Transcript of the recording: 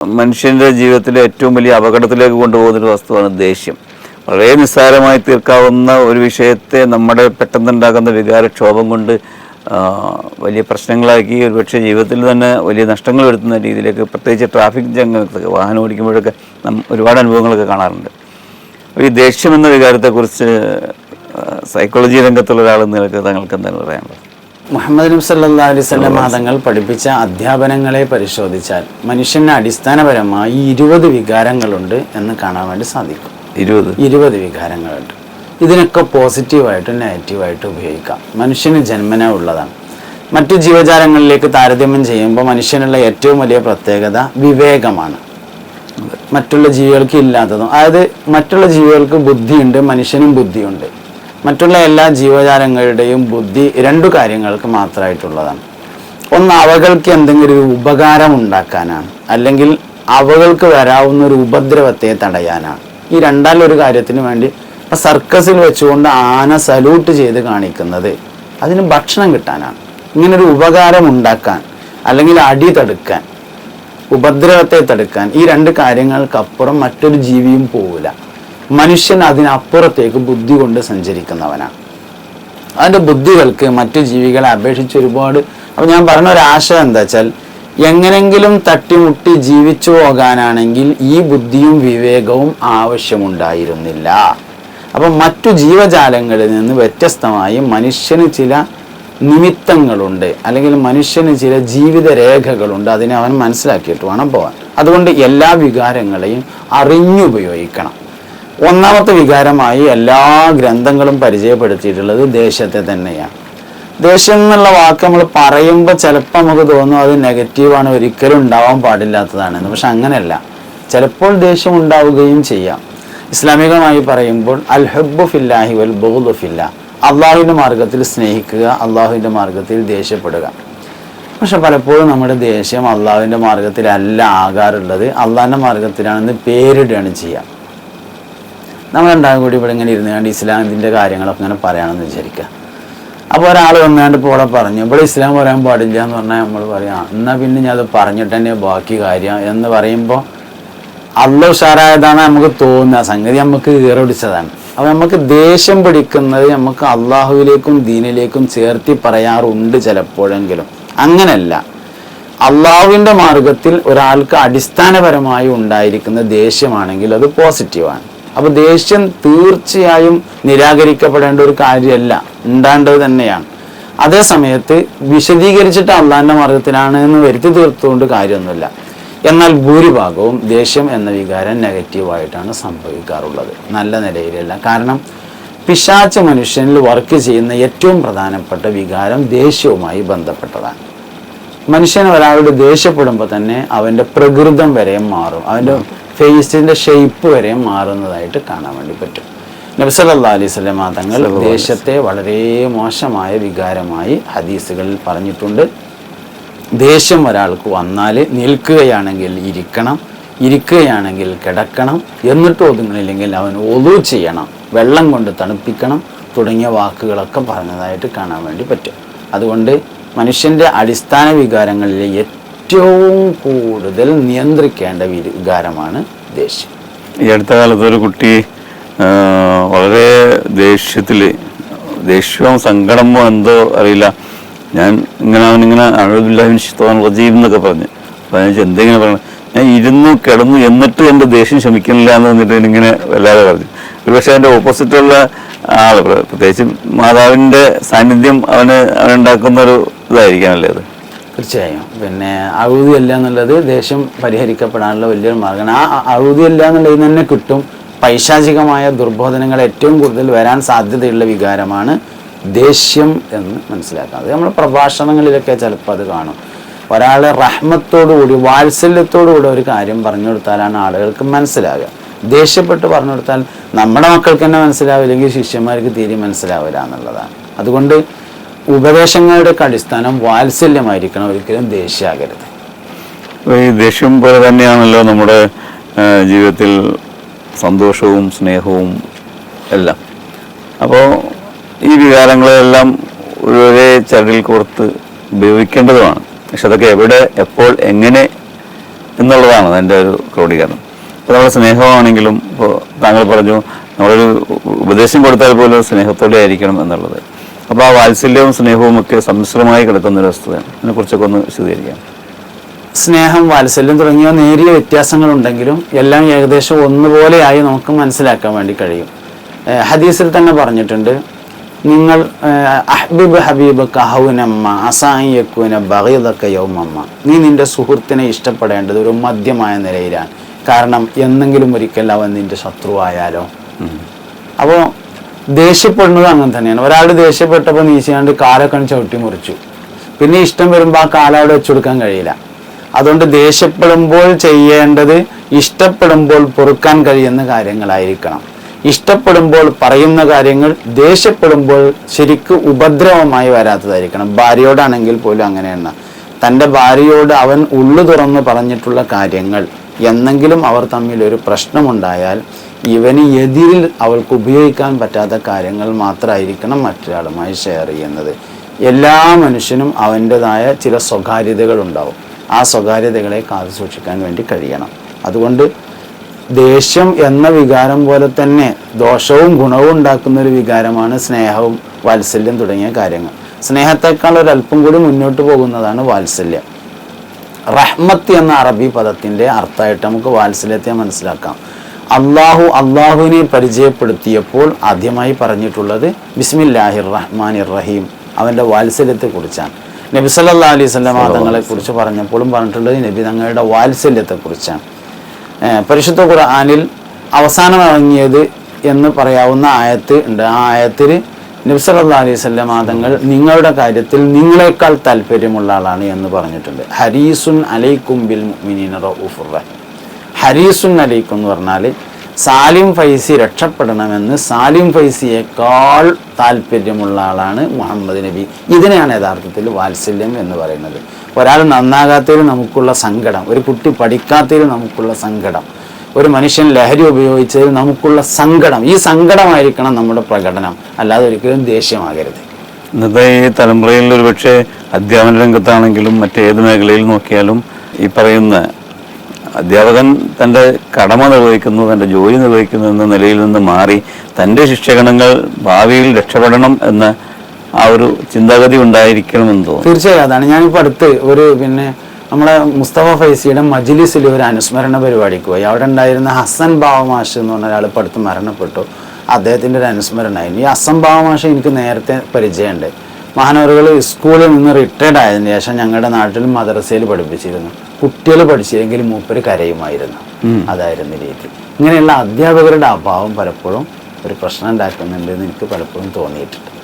മനുഷ്യൻ്റെ ജീവിതത്തിലെ ഏറ്റവും വലിയ അപകടത്തിലേക്ക് കൊണ്ടുപോകുന്നൊരു വസ്തുവാണ് ദേഷ്യം. വളരെ നിസ്സാരമായി തീർക്കാവുന്ന ഒരു വിഷയത്തെ നമ്മുടെ പെട്ടെന്നുണ്ടാകുന്ന വികാരക്ഷോഭം കൊണ്ട് വലിയ പ്രശ്നങ്ങളാക്കി ഒരുപക്ഷെ ജീവിതത്തിൽ തന്നെ വലിയ നഷ്ടങ്ങൾ വരുത്തുന്ന രീതിയിലേക്ക്, പ്രത്യേകിച്ച് ട്രാഫിക് രംഗത്തൊക്കെ വാഹനം ഓടിക്കുമ്പോഴൊക്കെ ഒരുപാട് അനുഭവങ്ങളൊക്കെ കാണാറുണ്ട്. ഈ ദേഷ്യം എന്ന വികാരത്തെക്കുറിച്ച് സൈക്കോളജി രംഗത്തുള്ള ഒരാൾ നിങ്ങൾക്ക് താങ്കൾക്ക് എന്താണ് പറയാനുള്ളത്? മുഹമ്മദ് നബി സല്ലല്ലാഹു അലൈഹി വസല്ലം തങ്ങൾ പഠിപ്പിച്ച അധ്യാപനങ്ങളെ പരിശോധിച്ചാൽ മനുഷ്യന് അടിസ്ഥാനപരമായി 20 വികാരങ്ങളുണ്ട് എന്ന് കാണാൻ വേണ്ടി സാധിക്കും. 20 വികാരങ്ങളുണ്ട്. ഇതിനൊക്കെ പോസിറ്റീവായിട്ടും നെഗറ്റീവായിട്ടും ഉപയോഗിക്കാം. മനുഷ്യന് ജന്മന ഉള്ളതാണ്. മറ്റു ജീവജാലങ്ങളിലേക്ക് താരതമ്യം ചെയ്യുമ്പോൾ മനുഷ്യനുള്ള ഏറ്റവും വലിയ പ്രത്യേകത വിവേകമാണ്. മറ്റുള്ള ജീവികൾക്ക് ഇല്ലാത്തതും, അതായത് മറ്റുള്ള ജീവികൾക്ക് ബുദ്ധിയുണ്ട്, മനുഷ്യനും ബുദ്ധിയുണ്ട്. മറ്റുള്ള എല്ലാ ജീവജാലങ്ങളുടെയും ബുദ്ധി 2 കാര്യങ്ങൾക്ക് മാത്രമായിട്ടുള്ളതാണ്. ഒന്ന്, അവകൾക്ക് എന്തെങ്കിലും ഒരു ഉപകാരം ഉണ്ടാക്കാനാണ്, അല്ലെങ്കിൽ അവകൾക്ക് വരാവുന്ന ഒരു ഉപദ്രവത്തെ തടയാനാണ്. ഈ രണ്ടാലൊരു കാര്യത്തിന് വേണ്ടി സർക്കസിൽ വെച്ചുകൊണ്ട് ആന സല്യൂട്ട് ചെയ്ത് കാണിക്കുന്നത് അതിന് ഭക്ഷണം കിട്ടാനാണ്. ഇങ്ങനൊരു ഉപകാരം ഉണ്ടാക്കാൻ, അല്ലെങ്കിൽ അടി തടുക്കാൻ, ഉപദ്രവത്തെ തടുക്കാൻ, ഈ 2 കാര്യങ്ങൾക്കപ്പുറം മറ്റൊരു ജീവിയും പോവില്ല. മനുഷ്യൻ അതിനപ്പുറത്തേക്ക് ബുദ്ധി കൊണ്ട് സഞ്ചരിക്കുന്നവനാണ്. അതിൻ്റെ ബുദ്ധികൾക്ക് മറ്റു ജീവികളെ അപേക്ഷിച്ച് ഒരുപാട്. അപ്പോൾ ഞാൻ പറഞ്ഞ ഒരു ആശയം എന്താ വെച്ചാൽ, എങ്ങനെങ്കിലും തട്ടിമുട്ടി ജീവിച്ചു പോകാനാണെങ്കിൽ ഈ ബുദ്ധിയും വിവേകവും ആവശ്യമുണ്ടായിരുന്നില്ല. അപ്പം മറ്റു ജീവജാലങ്ങളിൽ നിന്ന് വ്യത്യസ്തമായി മനുഷ്യന് ചില നിമിത്തങ്ങളുണ്ട്, അല്ലെങ്കിൽ മനുഷ്യന് ചില ജീവിത രേഖകളുണ്ട്. അതിനെ അവൻ മനസ്സിലാക്കിയിട്ട് വേണം പോകാൻ. അതുകൊണ്ട് എല്ലാ വികാരങ്ങളെയും അറിഞ്ഞുപയോഗിക്കണം. ഒന്നാമത്തെ വികാരമായി എല്ലാ ഗ്രന്ഥങ്ങളും പരിചയപ്പെടുത്തിയിട്ടുള്ളത് ദേഷ്യത്തെ തന്നെയാണ്. ദേഷ്യം എന്നുള്ള വാക്ക് നമ്മൾ പറയുമ്പോൾ ചിലപ്പോൾ നമുക്ക് തോന്നും അത് നെഗറ്റീവാണ്, ഒരിക്കലും ഉണ്ടാവാൻ പാടില്ലാത്തതാണെന്ന്. പക്ഷെ അങ്ങനെയല്ല. ചിലപ്പോൾ ദേഷ്യം ഉണ്ടാവുകയും ചെയ്യാം. ഇസ്ലാമികമായി പറയുമ്പോൾ അൽ ഹബ്ബു ഫില്ലാഹി വൽ ബുഗ്ദു ഫില്ലാ, അള്ളാഹുവിൻ്റെ മാർഗത്തിൽ സ്നേഹിക്കുക, അള്ളാഹുവിൻ്റെ മാർഗത്തിൽ ദേഷ്യപ്പെടുക. പക്ഷെ പലപ്പോഴും നമ്മുടെ ദേഷ്യം അള്ളാഹുവിൻ്റെ മാർഗത്തിലല്ല ആകാറുള്ളത്, അള്ളാഹിൻ്റെ മാർഗത്തിലാണെന്ന് പേരിടുകയാണ് ചെയ്യുക. നമ്മളെണ്ടാകും കൂടി ഇവിടെ ഇങ്ങനെ ഇരുന്നുകൊണ്ട് ഇസ്ലാമിൻ്റെ കാര്യങ്ങളൊക്കെ ഇങ്ങനെ പറയുകയാണെന്ന് വിചാരിക്കുക. അപ്പോൾ ഒരാൾ വന്നാണ്ട് ഇപ്പോൾ ഇവിടെ പറഞ്ഞു ഇവിടെ ഇസ്ലാം പറയാൻ പാടില്ല എന്ന് പറഞ്ഞാൽ നമ്മൾ പറയാം, എന്നാൽ പിന്നെ ഞാൻ അത് പറഞ്ഞിട്ട് തന്നെ ബാക്കി കാര്യം എന്ന് പറയുമ്പോൾ അള്ളാഹ് ഉഷാറായതാണ് നമുക്ക് തോന്നുക. സംഗതി നമുക്ക് ഈറൊടിച്ചതാണ്. അപ്പോൾ നമുക്ക് ദേഷ്യം പിടിക്കുന്നത് നമുക്ക് അള്ളാഹുവിലേക്കും ദീനിലേക്കും ചേർത്തി പറയാറുണ്ട് ചിലപ്പോഴെങ്കിലും. അങ്ങനെയല്ല, അള്ളാഹുവിൻ്റെ മാർഗത്തിൽ ഒരാൾക്ക് അടിസ്ഥാനപരമായി ഉണ്ടായിരിക്കുന്ന ദേഷ്യമാണെങ്കിൽ അത് പോസിറ്റീവാണ്. അപ്പോൾ ദേഷ്യം തീർച്ചയായും നിരാകരിക്കപ്പെടേണ്ട ഒരു കാര്യമല്ല, ഉണ്ടാകേണ്ടത് തന്നെയാണ്. അതേ സമയത്ത് വിശദീകരിച്ചിട്ട് അള്ളാഹിൻ്റെ മാർഗത്തിലാണ് എന്ന് വരുത്തി തീർത്തുകൊണ്ട് കാര്യമൊന്നുമില്ല. എന്നാൽ ഭൂരിഭാഗവും ദേഷ്യം എന്ന വികാരം നെഗറ്റീവായിട്ടാണ് സംഭവിക്കാറുള്ളത്, നല്ല നിലയിലല്ല. കാരണം പിശാച് മനുഷ്യനിൽ വർക്ക് ചെയ്യുന്ന ഏറ്റവും പ്രധാനപ്പെട്ട വികാരം ദേഷ്യവുമായി ബന്ധപ്പെട്ടതാണ്. മനുഷ്യൻ ഒരാളോട് ദേഷ്യപ്പെടുമ്പോൾ തന്നെ അവൻ്റെ പ്രകൃതം വരെ മാറും, അവൻ്റെ ഫേസിൻ്റെ ഷേപ്പ് വരെ മാറുന്നതായിട്ട് കാണാൻ വേണ്ടി പറ്റും. നബി സല്ലല്ലാഹു അലൈഹി വസല്ലം തങ്ങൾ ദേഷ്യത്തെ വളരെ മോശമായ വികാരമായി ഹദീസുകളിൽ പറഞ്ഞിട്ടുണ്ട്. ദേഷ്യം ഒരാൾക്ക് വന്നാൽ നിൽക്കുകയാണെങ്കിൽ ഇരിക്കണം, ഇരിക്കുകയാണെങ്കിൽ കിടക്കണം, എന്നിട്ട് ഒതുങ്ങണില്ലെങ്കിൽ അവൻ ഒളു ചെയ്യണം, വെള്ളം കൊണ്ട് തണുപ്പിക്കണം തുടങ്ങിയ വാക്കുകളൊക്കെ പറഞ്ഞതായിട്ട് കാണാൻ വേണ്ടി പറ്റും. അതുകൊണ്ട് മനുഷ്യൻ്റെ അടിസ്ഥാന വികാരങ്ങളിലെ ഏറ്റവും കൂടുതൽ നിയന്ത്രിക്കേണ്ട വികാരമാണ് ദേഷ്യം. ഈ അടുത്ത കാലത്ത് ഒരു കുട്ടി വളരെ ദേഷ്യവും സങ്കടമോ എന്തോ അറിയില്ല, അവനിങ്ങനെ അഊദുബില്ലാഹി മിനശ് ശൈത്വാനിർ റജീം എന്നൊക്കെ പറഞ്ഞു. അപ്പോൾ ഞാൻ എന്തെങ്കിലും പറഞ്ഞു, ഞാൻ ഇരുന്നു കിടന്നു എന്നിട്ട് എൻ്റെ ദേഷ്യം ശമിക്കുന്നില്ല എന്ന് വന്നിട്ട് ഇങ്ങനെ വല്ലാതെ പറഞ്ഞു. ഒരുപക്ഷെ അതിൻ്റെ ഓപ്പോസിറ്റുള്ള ആൾ, പ്രത്യേകിച്ച് മാതാവിൻ്റെ സാന്നിധ്യം അവനുണ്ടാക്കുന്നൊരു ഇതായിരിക്കാമല്ലേ അത്? തീർച്ചയായും. പിന്നെ അഊദിയല്ല എന്നുള്ളത് ദേഷ്യം പരിഹരിക്കപ്പെടാനുള്ള വലിയൊരു മാർഗ്ഗമാണ്. ആ അഊദിയല്ല എന്നുള്ളതിൽ തന്നെ കിട്ടും പൈശാചികമായ ദുർബോധനങ്ങൾ ഏറ്റവും കൂടുതൽ വരാൻ സാധ്യതയുള്ള വികാരമാണ് ദേഷ്യം എന്ന് മനസ്സിലാക്കാം. അത് നമ്മൾ പ്രഭാഷണങ്ങളിലൊക്കെ ചിലപ്പോൾ അത് കാണും. ഒരാളെ റഹ്മത്തോടുകൂടി വാത്സല്യത്തോടുകൂടി ഒരു കാര്യം പറഞ്ഞു കൊടുത്താലാണ് ആളുകൾക്ക് മനസ്സിലാകുക. ദേഷ്യപ്പെട്ട് പറഞ്ഞു കൊടുത്താൽ നമ്മുടെ മക്കൾക്ക് തന്നെ മനസ്സിലാവില്ലെങ്കിൽ ശിഷ്യന്മാർക്ക് തീരെ മനസ്സിലാവില്ല എന്നുള്ളതാണ്. അതുകൊണ്ട് ഉപദേശങ്ങളുടെ അടിസ്ഥാനം വാത്സല്യമായിരിക്കണം, ഒരിക്കലും ദേഷ്യമാകരുത്. ഈ ദേഷ്യം പോലെ തന്നെയാണല്ലോ നമ്മുടെ ജീവിതത്തിൽ സന്തോഷവും സ്നേഹവും എല്ലാം. അപ്പോൾ ഈ വികാരങ്ങളെല്ലാം ഒരേ ചരടിൽ കോർത്ത് ഉപയോഗിക്കേണ്ടതുമാണ്. പക്ഷെ അതൊക്കെ എവിടെ, എപ്പോൾ, എങ്ങനെ എന്നുള്ളതാണ് എൻ്റെ ഒരു ക്രോഡീകരണം. ഇപ്പോൾ നമ്മുടെ സ്നേഹമാണെങ്കിലും ഇപ്പോൾ താങ്കൾ പറഞ്ഞു നമ്മളൊരു ഉപദേശം കൊടുത്താൽ പോലും സ്നേഹത്തോടെ ആയിരിക്കണം എന്നുള്ളത്. അപ്പോൾ ആ വാത്സല്യവും സ്നേഹവും ഒക്കെ സമ്മിശ്രമായി കിടക്കുന്ന ഒരു വസ്തുതയാണ്. അതിനെക്കുറിച്ചൊക്കെ ഒന്ന് വിശദീകരിക്കാം. സ്നേഹം, വാത്സല്യം തുടങ്ങിയ നേരിയ വ്യത്യാസങ്ങളുണ്ടെങ്കിലും എല്ലാം ഏകദേശം ഒന്നുപോലെയായി നമുക്ക് മനസ്സിലാക്കാൻ വേണ്ടി കഴിയും. ഹദീസിൽ തന്നെ പറഞ്ഞിട്ടുണ്ട്, നിങ്ങൾ അഹ്ബിബ് ഹബീബ് കഹൗനമ്മ അസായിയക്കുന ബഗീദക യൗമമ്മ, നീ നിന്റെ സുഹൃത്തിനെ ഇഷ്ടപ്പെടേണ്ടത് ഒരു മധ്യമായ നിലയിലാണ്. കാരണം എന്നെങ്കിലും ഒരിക്കൽ അവൻ നിന്റെ ശത്രുവായാലോ. അപ്പോൾ ദേഷ്യപ്പെടുന്നത് അങ്ങനെ തന്നെയാണ്. ഒരാൾ ദേഷ്യപ്പെട്ടപ്പോൾ നീച്ചാണ്ട് കാലൊക്കെ ചവിട്ടി മുറിച്ചു, പിന്നെ ഇഷ്ടം വരുമ്പോൾ ആ കാലവിടെ വെച്ചു കൊടുക്കാൻ കഴിയില്ല. അതുകൊണ്ട് ദേഷ്യപ്പെടുമ്പോൾ ചെയ്യേണ്ടത് ഇഷ്ടപ്പെടുമ്പോൾ പൊറുക്കാൻ കഴിയുന്ന കാര്യങ്ങളായിരിക്കണം. ഇഷ്ടപ്പെടുമ്പോൾ പറയുന്ന കാര്യങ്ങൾ ദേഷ്യപ്പെടുമ്പോൾ ശരിക്ക് ഉപദ്രവമായി വരാത്തതായിരിക്കണം. ഭാര്യയോടാണെങ്കിൽ പോലും അങ്ങനെയാണ്. തൻ്റെ ഭാര്യയോട് അവൻ ഉള്ളു തുറന്ന് പറഞ്ഞിട്ടുള്ള കാര്യങ്ങൾ എന്നെങ്കിലും അവർ തമ്മിൽ ഒരു പ്രശ്നമുണ്ടായാൽ ഇവന് എതിരിൽ അവൾക്ക് ഉപയോഗിക്കാൻ പറ്റാത്ത കാര്യങ്ങൾ മാത്രമായിരിക്കണം മറ്റൊരാളുമായി ഷെയർ ചെയ്യുന്നത്. എല്ലാ മനുഷ്യനും അവൻ്റെതായ ചില സ്വകാര്യതകൾ ഉണ്ടാവും. ആ സ്വകാര്യതകളെ കാത്തു സൂക്ഷിക്കാൻ വേണ്ടി കഴിയണം. അതുകൊണ്ട് ദേഷ്യം എന്ന വികാരം പോലെ തന്നെ ദോഷവും ഗുണവും ഉണ്ടാക്കുന്ന ഒരു വികാരമാണ് സ്നേഹവും വാത്സല്യം തുടങ്ങിയ കാര്യങ്ങൾ. സ്നേഹത്തെക്കാൾ ഒരല്പം കൂടി മുന്നോട്ട് പോകുന്നതാണ് വാത്സല്യം. റഹ്മത്ത് എന്ന അറബി പദത്തിൻ്റെ അർത്ഥമായിട്ട് നമുക്ക് വാത്സല്യത്തെ മനസ്സിലാക്കാം. അള്ളാഹുവിനെ പരിചയപ്പെടുത്തിയപ്പോൾ ആദ്യമായി പറഞ്ഞിട്ടുള്ളത് ബിസ്മില്ലാഹിർ റഹ്മാനിർ റഹീം, അവൻ്റെ വാത്സല്യത്തെക്കുറിച്ചാണ്. നബി സല്ലല്ലാഹു അലൈഹി വസല്ലം തങ്ങളെക്കുറിച്ച് പറഞ്ഞപ്പോഴും പറഞ്ഞിട്ടുള്ളത് നബി തങ്ങളുടെ വാത്സല്യത്തെക്കുറിച്ചാണ്. പരിശുദ്ധ ഖുർആനിൽ അവസാനം ഇറങ്ങിയത് എന്ന് പറയാവുന്ന ആയത്ത് ഉണ്ട്. ആ ആയത്തിൽ നബി സല്ലല്ലാഹു അലൈഹി വസല്ലം തങ്ങൾ നിങ്ങളുടെ കാര്യത്തിൽ നിങ്ങളെക്കാൾ താല്പര്യമുള്ള ആളാണ് എന്ന് പറഞ്ഞിട്ടുണ്ട്. ഹരീസുൻ അലൈക്കും ബിൽ മുഅ്മിനീന റഊഫുർ റഹീം. ഹരീസുൻ അലൈക്കും എന്ന് പറഞ്ഞാൽ സാലിം ഫൈസി രക്ഷപ്പെടണമെന്ന് സാലിം ഫൈസിയേക്കാൾ താല്പര്യമുള്ള ആളാണ് മുഹമ്മദ് നബി. ഇതിനെയാണ് യഥാർത്ഥത്തിൽ വാത്സല്യം എന്ന് പറയുന്നത്. ഒരാൾ നന്നാകാത്തതിൽ നമുക്കുള്ള സങ്കടം, ഒരു കുട്ടി പഠിക്കാത്തതിൽ നമുക്കുള്ള സങ്കടം, ഒരു മനുഷ്യൻ ലഹരി ഉപയോഗിച്ചതിൽ നമുക്കുള്ള സങ്കടം, ഈ സങ്കടമായിരിക്കണം നമ്മുടെ പ്രകടനം, അല്ലാതെ ഒരിക്കലും ദേഷ്യമാകരുത്. ഇന്നത്തെ ഈ തലമുറയിൽ ഒരുപക്ഷെ അധ്യാപന രംഗത്താണെങ്കിലും മറ്റേത് മേഖലയിൽ നോക്കിയാലും ഈ പറയുന്ന അധ്യാപകൻ തൻ്റെ കടമ നിർവഹിക്കുന്നു, തൻ്റെ ജോലി നിർവഹിക്കുന്നു എന്ന നിലയിൽ നിന്ന് മാറി തൻ്റെ ശിക്ഷകണങ്ങൾ ഭാവിയിൽ രക്ഷപ്പെടണം എന്ന ആ ഒരു ചിന്താഗതി ഉണ്ടായിരിക്കണമെന്ന് തോന്നുന്നു. തീർച്ചയായും അതാണ്. ഞാനിപ്പോൾ അടുത്ത് നമ്മളെ മുസ്തഫ ഫൈസിയുടെ മജ്ലിസിൽ ഒരു അനുസ്മരണ പരിപാടിക്ക് പോയി. അവിടെ ഉണ്ടായിരുന്ന ഹസൻ ബാവമാഷ് എന്ന് പറഞ്ഞ ഒരാൾ ഇപ്പോൾ അടുത്ത് മരണപ്പെട്ടു. അദ്ദേഹത്തിൻ്റെ ഒരു അനുസ്മരണമായിരുന്നു. ഈ ഹസൻ ബാവമാഷ് എനിക്ക് നേരത്തെ പരിചയമുണ്ട്. മഹാനവറുകൾ സ്കൂളിൽ നിന്ന് റിട്ടയർഡ് ആയതിനു ശേഷം ഞങ്ങളുടെ നാട്ടിൽ മദ്രസയിൽ പഠിപ്പിച്ചിരുന്നു. കുട്ടികൾ പഠിച്ചില്ലെങ്കിൽ മൂപ്പര് കരയുമായിരുന്നു. അതായിരുന്നു രീതി. ഇങ്ങനെയുള്ള അധ്യാപകരുടെ അഭാവം പലപ്പോഴും ഒരു പ്രശ്നം ഉണ്ടാക്കുന്നുണ്ടെന്ന് എനിക്ക് പലപ്പോഴും തോന്നിയിട്ടുണ്ട്.